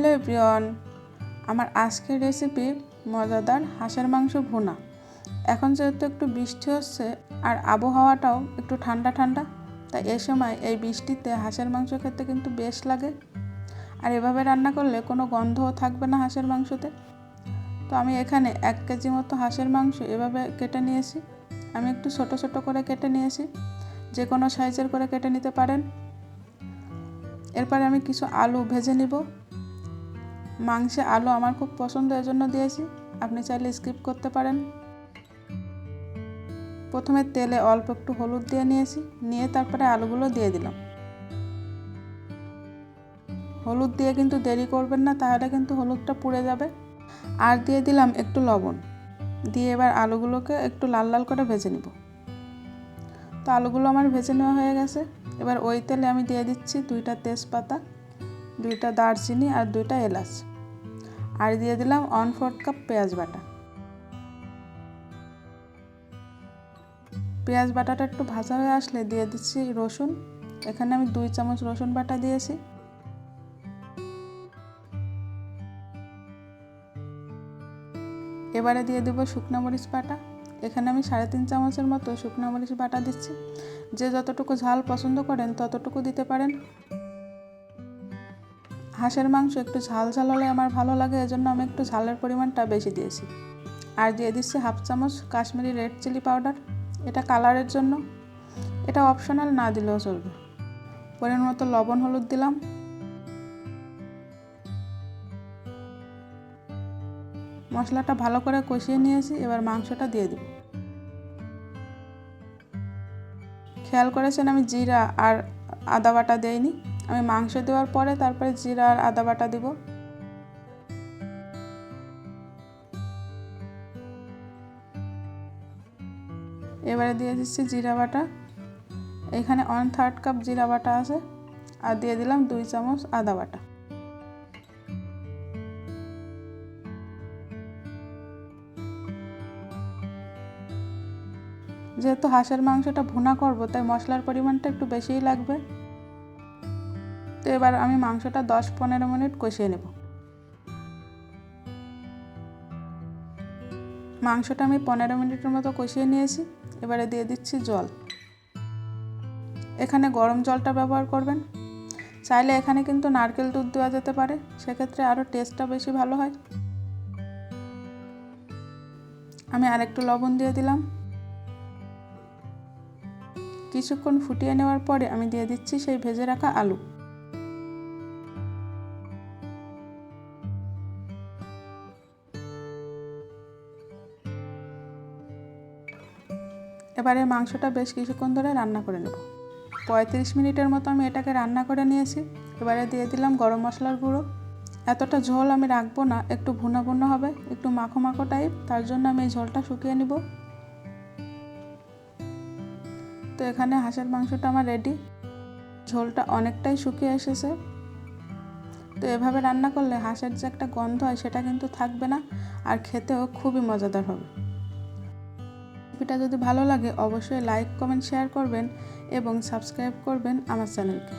Hello everyone, আমার আজকের recipe মজাদার হাঁসের মাংস ভুনা। এখন যেহেতু একটু বৃষ্টি হচ্ছে আর আবহাওয়াটাও একটু ঠান্ডা ঠান্ডা, তাই এই সময় এই বৃষ্টিতে হাঁসের মাংস খেতে কিন্তু বেশ লাগে। আর এভাবে রান্না করলে কোনো গন্ধও থাকবে না হাঁসের মাংসতে। তো আমি এখানে 1 কেজি মতো হাঁসের মাংস এভাবে কেটে নিয়েছি। আমি একটু ছোট ছোট করে কেটে নিয়েছি, যে কোনো সাইজের করে কেটে নিতে পারেন। এরপরে আমি কিছু আলু ভেজে নিব। মাংসে আলু আমার খুব পছন্দ, এজন্য দিয়েছি, আপনি চাইলে স্কিপ করতে পারেন। প্রথমে তেলে অল্প একটু হলুদ দিয়ে নিয়েছি, নিয়ে তারপরে আলুগুলো দিয়ে দিলাম। হলুদ দিয়ে কিন্তু দেরি করবেন না, তাহলে কিন্তু হলুদটা পুড়ে যাবে। আর দিয়ে দিলাম একটু লবণ, দিয়ে এবার আলুগুলোকে একটু লাল লাল করে ভেজে নিব। তো আলুগুলো আমার ভেজে নেওয়া হয়ে গেছে। এবার ওই তেলে আমি দিয়ে দিচ্ছি 2টা তেজপাতা, 2টা দারচিনি আর 2টা এলাচ, আর দিয়ে দিলাম 1/4 কাপ পেঁয়াজ বাটা। পেঁয়াজ বাটাটা একটু ভাজা হয়ে আসলে দিয়ে দিচ্ছি রসুন। এখানে আমি 2 চামচ রসুন বাটা দিয়েছি। এবারে দিয়ে দেব শুকনো মরিচ বাটা। এখানে আমি 3.5 চামচের মতো শুকনো মরিচ বাটা দিচ্ছি। যে যতটুকু ঝাল পছন্দ করেন ততটুকু দিতে পারেন। হাঁসের মাংস একটু ঝাল ঝাল হলে আমার ভালো লাগে, এজন্য আমি একটু ঝালের পরিমাণটা বেশি দিয়েছি। আর দিয়ে দিচ্ছি 1/2 চামচ কাশ্মীরি রেড চিলি পাউডার, এটা কালারের জন্য, এটা অপশনাল, না দিলেও চলবে। পরিমাণ মতো লবণ হলুদ দিলাম। মশলাটা ভালো করে কষিয়ে নিয়েছি, এবার মাংসটা দিয়ে দিব। খেয়াল করেছেন আমি জিরা আর আদা বাটা দেইনি, আমি মাংস দেওয়ার পরে তারপরে জিরা আর আদা বাটা দিব। এবারে দিয়ে দিচ্ছি জিরা বাটা। এখানে 1/3 কাপ জিরা বাটা আছে, আর দিয়ে দিলাম 2 চামচ আদা বাটা। যেহেতু হাঁসের মাংসটা ভুনা করব, তাই মশলার পরিমাণটা একটু বেশিই লাগবে। তো এবার আমি মাংসটা 10-15 মিনিট কষিয়ে নেব। মাংসটা আমি 15 মিনিটের মতো কষিয়ে নিয়েছি। এবারে দিয়ে দিচ্ছি জল। এখানে গরম জলটা ব্যবহার করবেন। চাইলে এখানে কিন্তু নারকেল দুধ দেওয়া যেতে পারে, সেক্ষেত্রে আরও টেস্টটা বেশি ভালো হয়। আমি আরেকটু লবণ দিয়ে দিলাম। কিছুক্ষণ ফুটিয়ে নেওয়ার পরে আমি দিয়ে দিচ্ছি সেই ভেজে রাখা আলু। এবারে মাংসটা বেশ কিছুক্ষণ ধরে রান্না করে নেব। 35 মিনিটের মতো আমি এটাকে রান্না করে নিয়েছি। এবারে দিয়ে দিলাম গরম মশলার গুঁড়ো। এতটা ঝোল আমি রাখবো না, একটু ভুনা ভুনা হবে, একটু মাখো মাখো টাইপ, তার জন্য আমি এই ঝোলটা শুকিয়ে নিব। তো এখানে হাঁসের মাংসটা আমার রেডি। ঝোলটা অনেকটাই শুকিয়ে এসেছে। তো এভাবে রান্না করলে হাঁসের যে একটা গন্ধ হয় সেটা কিন্তু থাকবে না, আর খেতেও খুবই মজাদার হবে। রেসিপিটা যদি ভালো লাগে অবশ্যই লাইক, কমেন্ট, শেয়ার করবেন এবং সাবস্ক্রাইব করবেন আমার চ্যানেলকে।